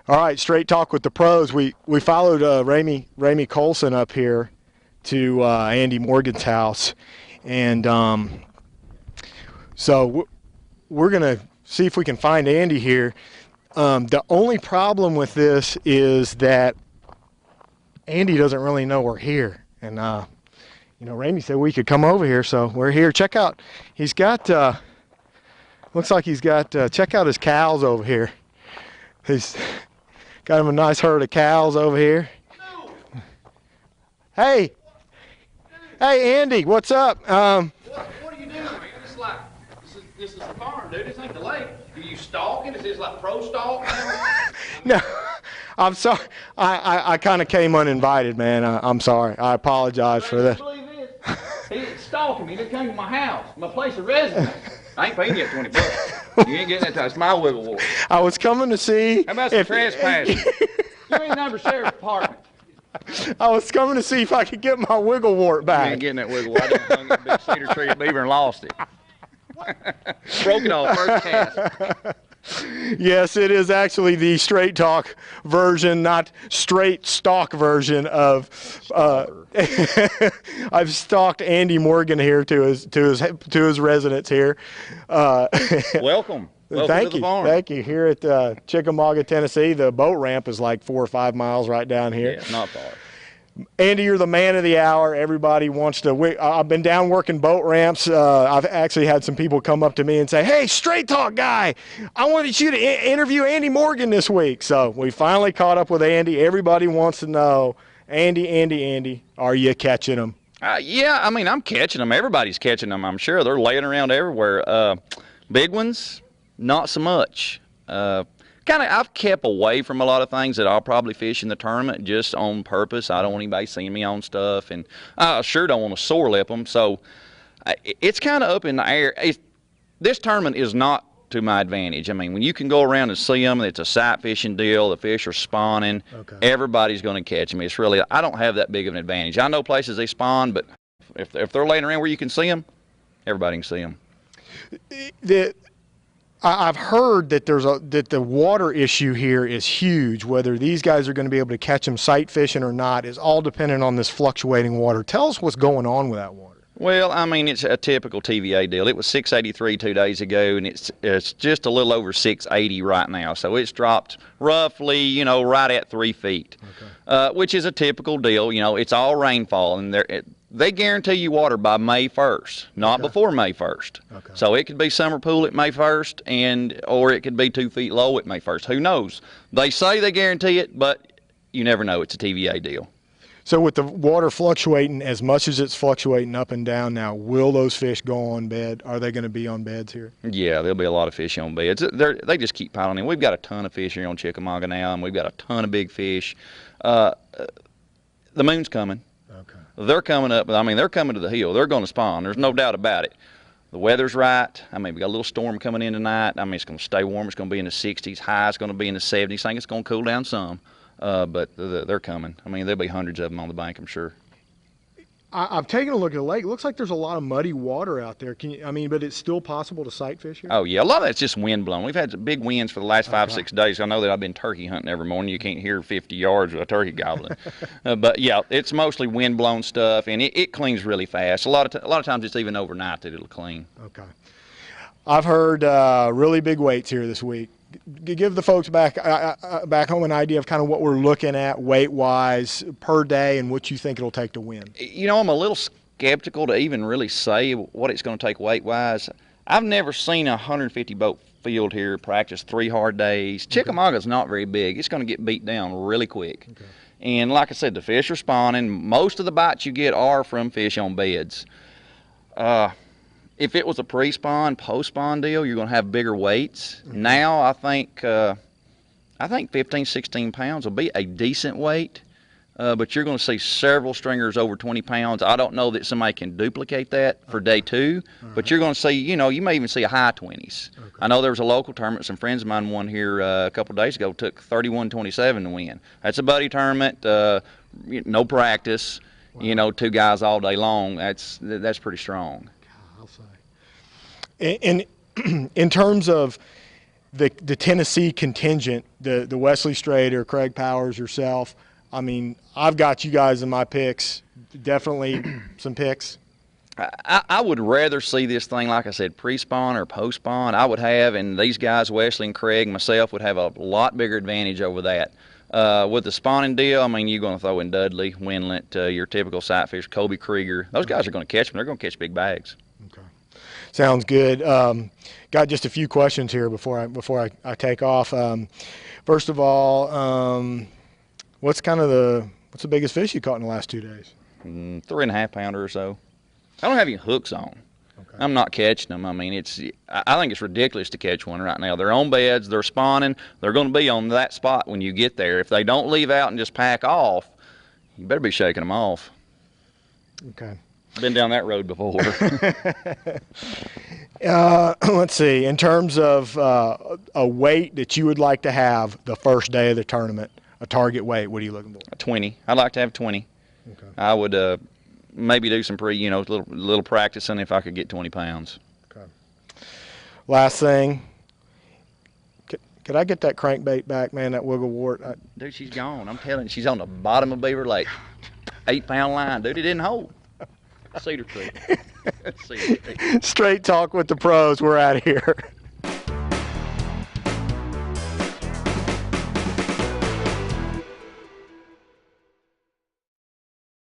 All right, straight talk with the pros. We followed Ramey Colson up here to Andy Morgan's house, and so we're gonna see if we can find Andy here. The only problem with this is that Andy doesn't really know we're here, and you know, Ramey said we could come over here, so we're here. Check out, he's got looks like he's got check out his cows over here. He's got him a nice herd of cows over here. Hey, hey, Andy, what's up? What are you doing, man? It's like this is the farm, dude. This ain't the lake. Are you stalking? Is this like pro stalk? No, I'm sorry. I kind of came uninvited, man. I'm sorry. I apologize for that. Believe this? He didn't stalk me. He came to my house, my place of residence. I ain't paying you $20. You ain't getting that time. It's my wiggle wart. I was coming to see. How about some trespassing? You ain't number sheriff's department. I was coming to see if I could get my wiggle wart back. You ain't getting that wiggle wart. I done hung that big cedar tree at Beaver and lost it. Broke it off first cast. Yes, it is actually the straight talk version, not straight stalk version of. I've stalked Andy Morgan here to his residence here. Welcome. Thank to the you. farm. Thank you. Here at Chickamauga, Tennessee, the boat ramp is like 4 or 5 miles right down here. Yeah, it's not far. Andy, you're the man of the hour. Everybody wants to. I've been down working boat ramps. I've actually had some people come up to me and say, "Hey, straight talk guy, I wanted you to interview Andy Morgan this week." So we finally caught up with Andy. Everybody wants to know, Andy, are you catching them? Yeah, I mean, I'm catching them. Everybody's catching them, I'm sure. They're laying around everywhere. Big ones, not so much. I've kept away from a lot of things that I'll probably fish in the tournament just on purpose. I don't want anybody seeing me on stuff, and I sure don't want to sore lip them. So it's kind of up in the air. This tournament is not to my advantage. I mean, when you can go around and see them, it's a sight fishing deal. The fish are spawning. Okay. Everybody's going to catch them. It's really, I don't have that big of an advantage. I know places they spawn, but if they're laying around where you can see them, everybody can see them. I've heard that that the water issue here is huge. Whether these guys are going to be able to catch them sight fishing or not is all dependent on this fluctuating water. Tell us what's going on with that water. Well, I mean, it's a typical TVA deal. It was 683 2 days ago, and it's just a little over 680 right now. So it's dropped roughly, you know, right at 3 feet, okay. Which is a typical deal. You know, it's all rainfall, and they guarantee you water by May 1st, not before May 1st. Okay. So it could be summer pool at May 1st, or it could be 2 feet low at May 1st. Who knows? They say they guarantee it, but you never know. It's a TVA deal. So with the water fluctuating as much as it's fluctuating up and down now, will those fish go on bed? Are they going to be on beds here? Yeah, there'll be a lot of fish on beds. They just keep piling in. We've got a ton of fish here on Chickamauga now, and we've got a ton of big fish. The moon's coming. Okay. They're coming up. I mean, they're coming to the hill. They're going to spawn. There's no doubt about it. The weather's right. I mean, we got a little storm coming in tonight. I mean, it's going to stay warm. It's going to be in the 60s. High is going to be in the 70s. I think it's going to cool down some. But they're coming. I mean, there'll be hundreds of them on the bank, I'm sure. I've taken a look at the lake. It looks like there's a lot of muddy water out there. But it's still possible to sight fish here? Oh, yeah. A lot of that's just wind blown. We've had big winds for the last 5 or 6 days. I know that I've been turkey hunting every morning. You can't hear 50 yards with a turkey gobbling. But, yeah, it's mostly wind blown stuff, and it cleans really fast. A lot of times it's even overnight that it'll clean. Okay. I've heard really big weights here this week. Give the folks back home an idea of kind of what we're looking at weight-wise per day and what you think it'll take to win. You know, I'm a little skeptical to even really say what it's going to take weight-wise. I've never seen a 150-boat field here practice 3 hard days. Chickamauga's not very big. It's going to get beat down really quick. Okay. And like I said, the fish are spawning. Most of the bites you get are from fish on beds. If it was a pre-spawn, post-spawn deal, you're going to have bigger weights. Mm-hmm. Now, I think 15, 16 pounds will be a decent weight, but you're going to see several stringers over 20 pounds. I don't know that somebody can duplicate that for day 2, but you're going to see, you know, you may even see a high 20s. Okay. I know there was a local tournament. Some friends of mine won here a couple of days ago, took 31-27 to win. That's a buddy tournament, no practice, wow. You know, 2 guys all day long. That's pretty strong. And in terms of the Tennessee contingent, the Wesley Strait or Craig Powers, yourself. I mean, I've got you guys in my picks. Definitely some picks. I would rather see this thing, like I said, pre-spawn or post-spawn. I would have, and these guys, Wesley and Craig, myself, would have a lot bigger advantage over that. With the spawning deal, I mean, you're going to throw in Dudley, Winlet, your typical sight fish, Kobe Krieger. Those guys are going to catch them. They're going to catch big bags. Okay, sounds good. Got just a few questions here before I take off. First of all, what's the biggest fish you caught in the last 2 days? 3.5 pounder or so. I don't have any hooks on. Okay. I'm not catching them. I mean, I think it's ridiculous to catch one right now. They're on beds. They're spawning. They're going to be on that spot when you get there. If they don't leave out and just pack off, you better be shaking them off. Okay. Been down that road before. Let's see. In terms of a weight that you would like to have the first day of the tournament, a target weight, what are you looking for? A 20. I'd like to have 20. Okay. I would maybe do some little practicing if I could get 20 pounds. Okay. Last thing. Could I get that crankbait back, man, that wiggle wart? Dude, she's gone. I'm telling you, she's on the bottom of Beaver Lake. 8-pound line. Dude, it didn't hold. Cedar Creek. Cedar Creek. Straight talk with the pros. We're out of here.